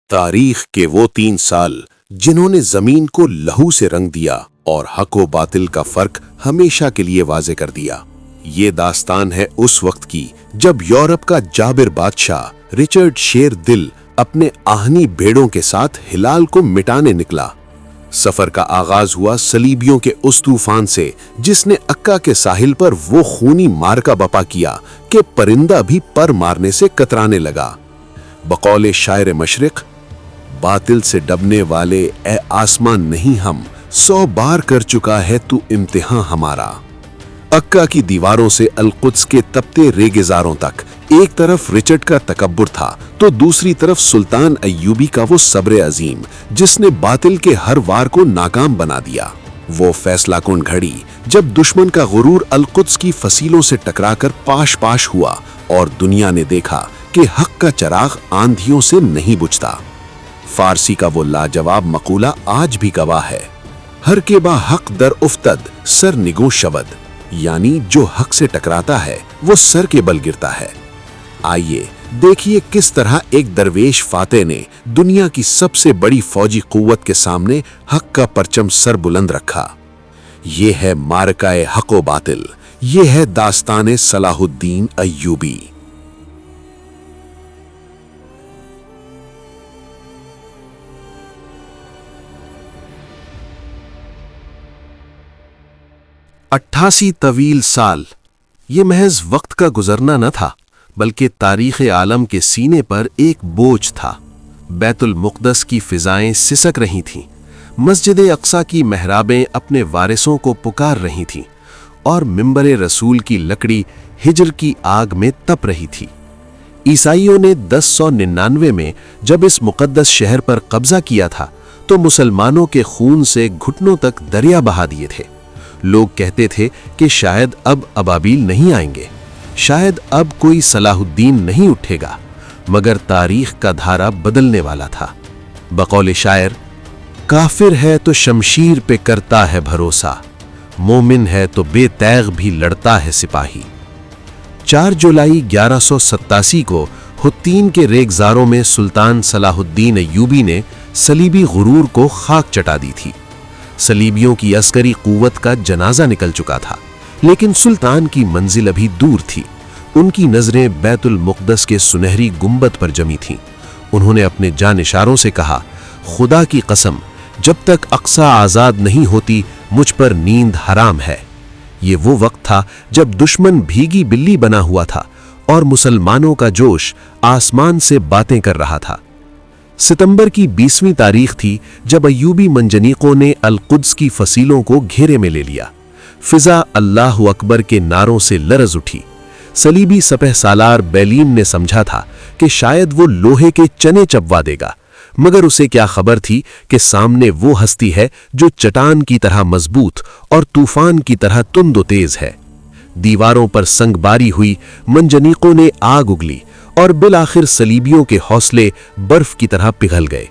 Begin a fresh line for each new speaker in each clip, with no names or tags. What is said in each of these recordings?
تاریخ کے وہ 3 سال جنہوں نے زمین کو لہو سے رنگ دیا اور حق و باطل کا فرق ہمیشہ کے لیے واضح کر دیا۔ یہ داستان ہے اس وقت کی جب یورپ کا جابر بادشاہ رچرڈ شیر دل اپنے آہنی بیڑوں کے ساتھ ہلال کو مٹانے نکلا۔ سفر کا آغاز ہوا صلیبیوں کے اس طوفان سے جس نے اکا کے ساحل پر وہ خونی مارکا بپا کیا کہ پرندہ بھی پر مارنے سے کترانے لگا۔ بقول شاعر مشرق، باطل سے ڈبنے والے اے آسمان نہیں ہم 100 بار کر چکا ہے تو امتحان ہمارا۔ اکا کی دیواروں سے القدس کے تپتے ریگزاروں تک ایک طرف رچرڈ کا تکبر تھا تو دوسری طرف سلطان ایوبی کا وہ صبر عظیم جس نے باطل کے ہر وار کو ناکام بنا دیا۔ وہ فیصلہ کن گھڑی جب دشمن کا غرور القدس کی فصیلوں سے ٹکرا کر پاش پاش ہوا اور دنیا نے دیکھا کہ حق کا چراغ آندھیوں سے نہیں بجھتا۔ فارسی کا وہ لاجواب مقولہ آج بھی گواہ ہے، ہر کے با حق در افتد سر نگوں شود، یعنی جو حق سے ٹکراتا ہے وہ سر کے بل گرتا ہے۔ آئیے دیکھیے کس طرح ایک درویش فاتح نے دنیا کی سب سے بڑی فوجی قوت کے سامنے حق کا پرچم سر بلند رکھا۔ یہ ہے معرکہ حق و باطل، یہ ہے داستان صلاح الدین ایوبی۔ اٹھاسی طویل سال، یہ محض وقت کا گزرنا نہ تھا بلکہ تاریخ عالم کے سینے پر ایک بوجھ تھا۔ بیت المقدس کی فضائیں سسک رہی تھیں، مسجد اقصی کی محرابیں اپنے وارثوں کو پکار رہی تھیں اور منبر رسول کی لکڑی ہجر کی آگ میں تپ رہی تھی۔ عیسائیوں نے 1099 میں جب اس مقدس شہر پر قبضہ کیا تھا تو مسلمانوں کے خون سے گھٹنوں تک دریا بہا دیے تھے۔ لوگ کہتے تھے کہ شاید اب ابابیل نہیں آئیں گے، شاید اب کوئی صلاح الدین نہیں اٹھے گا، مگر تاریخ کا دھارا بدلنے والا تھا۔ بقول شاعر، کافر ہے تو شمشیر پہ کرتا ہے بھروسہ، مومن ہے تو بے تیغ بھی لڑتا ہے سپاہی۔ 4 جولائی 1187 کو حطین کے ریگزاروں میں سلطان صلاح الدین ایوبی نے صلیبی غرور کو خاک چٹا دی تھی۔ صلیبیوں کی عسکری قوت کا جنازہ نکل چکا تھا، لیکن سلطان کی منزل ابھی دور تھی۔ ان کی نظریں بیت المقدس کے سنہری گنبد پر جمی تھیں۔ انہوں نے اپنے جانشاروں سے کہا، خدا کی قسم، جب تک اقصی آزاد نہیں ہوتی مجھ پر نیند حرام ہے۔ یہ وہ وقت تھا جب دشمن بھیگی بلی بنا ہوا تھا اور مسلمانوں کا جوش آسمان سے باتیں کر رہا تھا۔ ستمبر کی 20ویں تاریخ تھی جب ایوبی منجنیقوں نے القدس کی فصیلوں کو گھیرے میں لے لیا۔ فضا اللہ اکبر کے نعروں سے لرز اٹھی۔ صلیبی سپہ سالار بیلین نے سمجھا تھا کہ شاید وہ لوہے کے چنے چبوا دے گا، مگر اسے کیا خبر تھی کہ سامنے وہ ہستی ہے جو چٹان کی طرح مضبوط اور طوفان کی طرح تند و تیز ہے۔ دیواروں پر سنگ باری ہوئی، منجنیقوں نے آگ اگلی اور بالآخر صلیبیوں کے حوصلے برف کی طرح پگھل گئے۔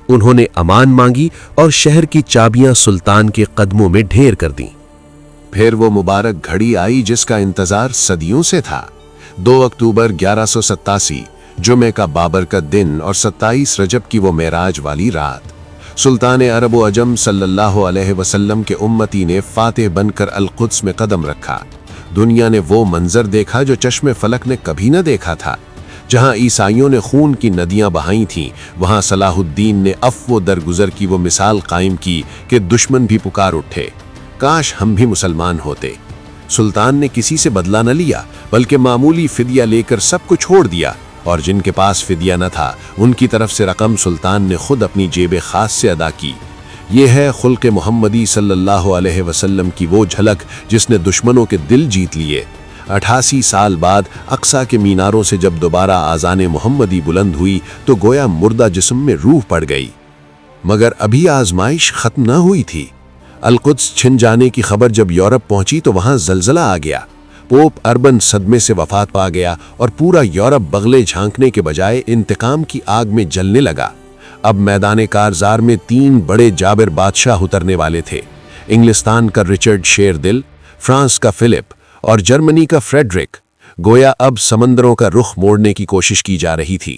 انہوں نے امان مانگی اور شہر کی چابیاں سلطان کے قدموں میں ڈھیر کر دیں۔ پھر وہ مبارک گھڑی آئی جس کا انتظار صدیوں سے تھا۔ 2 اکتوبر 1187، جمعہ کا بابرکت دن اور 27 رجب کی وہ معراج والی رات، سلطان عرب و عجم صلی اللہ علیہ وسلم کے امتی نے فاتح بن کر القدس میں قدم رکھا۔ دنیا نے وہ منظر دیکھا جو چشم فلک نے کبھی نہ دیکھا تھا۔ جہاں عیسائیوں نے خون کی ندیاں بہائی تھیں، وہاں صلاح الدین نے عفو و درگزر کی وہ مثال قائم کی کہ دشمن بھی پکار اٹھے، کاش ہم بھی مسلمان ہوتے۔ سلطان نے کسی سے بدلہ نہ لیا بلکہ معمولی فدیہ لے کر سب کو چھوڑ دیا، اور جن کے پاس فدیہ نہ تھا ان کی طرف سے رقم سلطان نے خود اپنی جیب خاص سے ادا کی۔ یہ ہے خلق محمدی صلی اللہ علیہ وسلم کی وہ جھلک جس نے دشمنوں کے دل جیت لیے۔ 88 سال بعد اقصی کے میناروں سے جب دوبارہ آذان محمدی بلند ہوئی تو گویا مردہ جسم میں روح پڑ گئی۔ مگر ابھی آزمائش ختم نہ ہوئی تھی۔ القدس چھن جانے کی خبر جب یورپ پہنچی تو وہاں زلزلہ آ گیا۔ پوپ اربن صدمے سے وفات پا گیا اور پورا یورپ بغلے جھانکنے کے بجائے انتقام کی آگ میں جلنے لگا۔ اب میدان کارزار میں 3 بڑے جابر بادشاہ اترنے والے تھے۔ انگلستان کا رچرڈ شیر دل، فرانس کا فلپ اور جرمنی کا فریڈرک۔ گویا اب سمندروں کا رخ موڑنے کی کوشش کی جا رہی تھی۔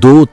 2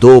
2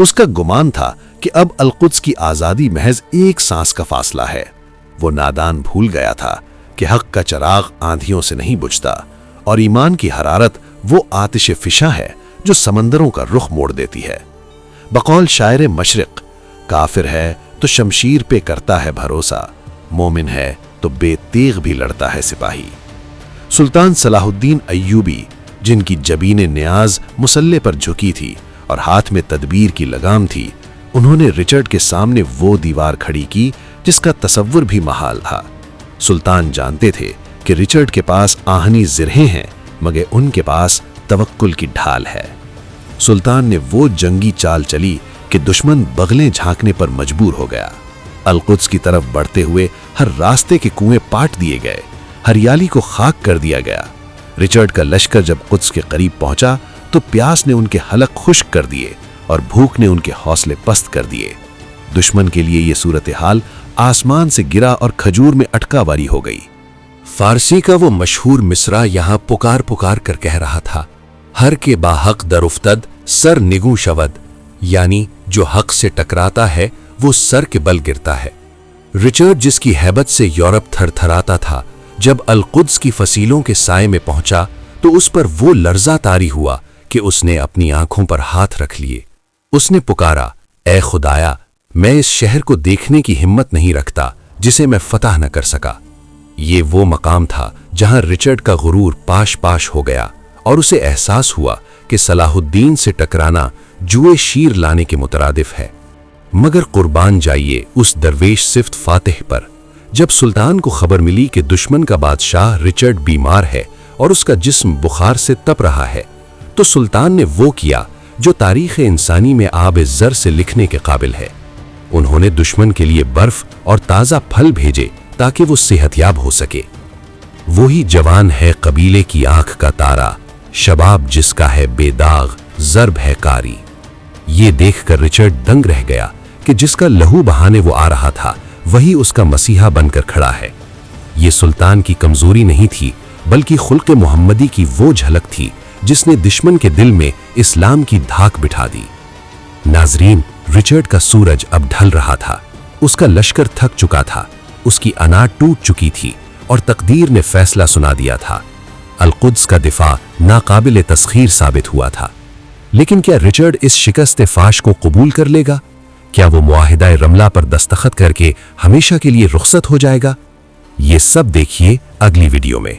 اس کا گمان تھا کہ اب القدس کی آزادی محض ایک سانس کا فاصلہ ہے۔ وہ نادان بھول گیا تھا کہ حق کا چراغ آندھیوں سے نہیں بجھتا، اور ایمان کی حرارت وہ آتش فشاں ہے جو سمندروں کا رخ موڑ دیتی ہے۔ بقول شاعر مشرق، کافر ہے تو شمشیر پہ کرتا ہے بھروسہ، مومن ہے تو بے تیغ بھی لڑتا ہے سپاہی۔ سلطان صلاح الدین ایوبی، جن کی جبین نیاز مسلح پر جھکی تھی اور ہاتھ میں تدبیر کی لگام تھی، انہوں نے رچرڈ کے سامنے وہ دیوار کھڑی کی جس کا تصور بھی محال تھا۔ سلطان جانتے تھے کہ رچرڈ کے پاس آہنی زرہیں ہیں، مگر ان کے پاس توکل کی ڈھال ہے۔ سلطان نے وہ جنگی چال چلی کہ دشمن بغلیں جھانکنے پر مجبور ہو گیا۔ القدس کی طرف بڑھتے ہوئے ہر راستے کے کنویں پاٹ دیے گئے، ہریالی کو خاک کر دیا گیا۔ رچرڈ کا لشکر جب قدس کے قریب پہنچا تو پیاس نے ان کے حلق خشک کر دیے اور بھوک نے ان کے حوصلے پست کر دیے۔ دشمن کے لیے یہ صورتحال آسمان سے گرا اور کھجور میں اٹکا واری ہو گئی۔
فارسی کا وہ مشہور مصرع یہاں پکار پکار کر کہہ رہا تھا، ہر کے باحق در افتد سر نگوں شود، یعنی جو حق سے ٹکراتا ہے وہ سر کے بل گرتا ہے۔ رچرڈ، جس کی ہیبت سے یورپ تھر تھراتا تھا، جب القدس کی فصیلوں کے سائے میں پہنچا تو اس پر وہ لرزہ طاری ہوا کہ اس نے اپنی آنکھوں پر ہاتھ رکھ لیے۔ اس نے پکارا، اے خدایا، میں اس شہر کو دیکھنے کی ہمت نہیں رکھتا جسے میں فتح نہ کر سکا۔ یہ وہ مقام تھا جہاں رچرڈ کا غرور پاش پاش ہو گیا اور اسے احساس ہوا کہ صلاح الدین سے ٹکرانا جوئے شیر لانے کے مترادف ہے۔ مگر قربان جائیے اس درویش صفت فاتح پر۔ جب سلطان کو خبر ملی کہ دشمن کا بادشاہ رچرڈ بیمار ہے اور اس کا جسم بخار سے تپ رہا ہے، تو سلطان نے وہ کیا جو تاریخ انسانی میں آب زر سے لکھنے کے قابل ہے۔ انہوں نے دشمن کے لیے برف اور تازہ پھل بھیجے تاکہ وہ صحت یاب ہو سکے۔ وہی جوان ہے قبیلے کی آنکھ کا تارا، شباب جس کا ہے بے داغ، ضرب ہے کاری۔ یہ دیکھ کر رچرڈ دنگ رہ گیا کہ جس کا لہو بہانے وہ آ رہا تھا وہی اس کا مسیحا بن کر کھڑا ہے۔ یہ سلطان کی کمزوری نہیں تھی، بلکہ خلق محمدی کی وہ جھلک تھی جس نے دشمن کے دل میں اسلام کی دھاک بٹھا دی۔ ناظرین، رچرڈ کا سورج اب ڈھل رہا تھا، اس کا لشکر تھک چکا تھا، اس کی انا ٹوٹ چکی تھی اور تقدیر نے فیصلہ سنا دیا تھا۔ القدس کا دفاع ناقابل تسخیر ثابت ہوا تھا، لیکن کیا رچرڈ اس شکست فاش کو قبول کر لے گا؟ کیا وہ معاہدہ رملہ پر دستخط کر کے ہمیشہ کے لیے رخصت ہو جائے گا؟ یہ سب دیکھیے اگلی ویڈیو میں۔